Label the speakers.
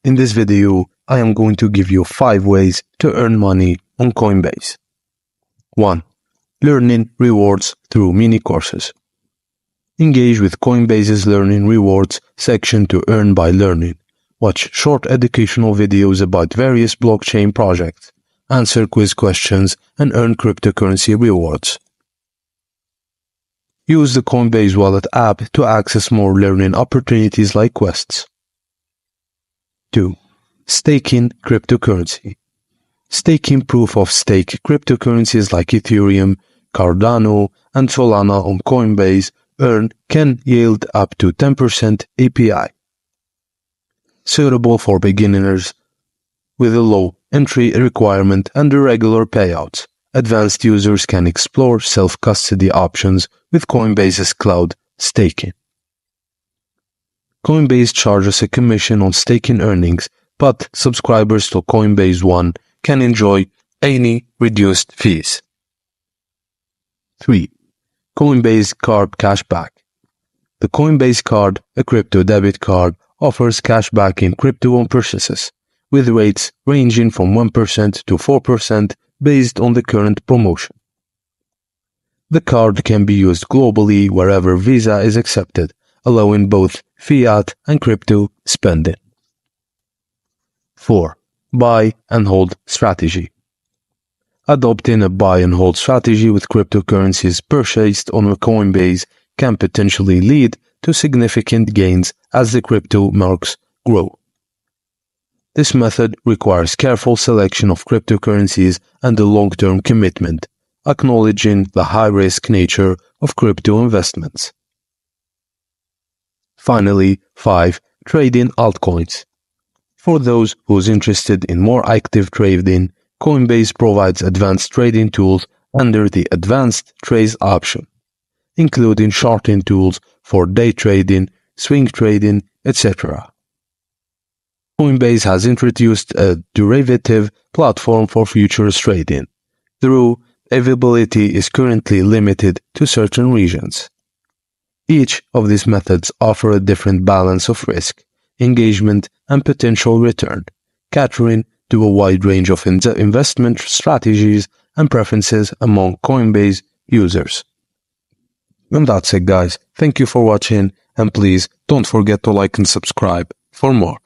Speaker 1: In this video, I am going to give you 5 ways to earn money on Coinbase. 1. Learning rewards through mini courses. Engage with Coinbase's Learning Rewards section to earn by learning. Watch short educational videos about various blockchain projects, answer quiz questions, and earn cryptocurrency rewards. Use the Coinbase Wallet app to access more learning opportunities like quests. 2. Staking cryptocurrency. Staking proof-of-stake cryptocurrencies like Ethereum, Cardano, and Solana on Coinbase can yield up to 10% API. Suitable for beginners with a low entry requirement and irregular payouts. Advanced users can explore self-custody options with Coinbase's cloud staking. Coinbase charges a commission on staking earnings, but subscribers to Coinbase One can enjoy any reduced fees. 3. Coinbase Card Cashback. The Coinbase Card, a crypto debit card, offers cashback in crypto purchases, with rates ranging from 1% to 4% based on the current promotion. The card can be used globally wherever Visa is accepted, allowing both fiat and crypto spending. 4. Buy and hold strategy. Adopting a buy and hold strategy with cryptocurrencies purchased on Coinbase can potentially lead to significant gains as the crypto markets grow. This method requires careful selection of cryptocurrencies and a long-term commitment, acknowledging the high-risk nature of crypto investments. Finally, 5. Trading altcoins. For those who's interested in more active trading, Coinbase provides advanced trading tools under the Advanced Trades option, including shorting tools for day trading, swing trading, etc. Coinbase has introduced a derivative platform for futures trading, though availability is currently limited to certain regions. Each of these methods offer a different balance of risk, engagement, and potential return, catering to a wide range of investment strategies and preferences among Coinbase users. And that's it, guys. Thank you for watching, and please don't forget to like and subscribe for more.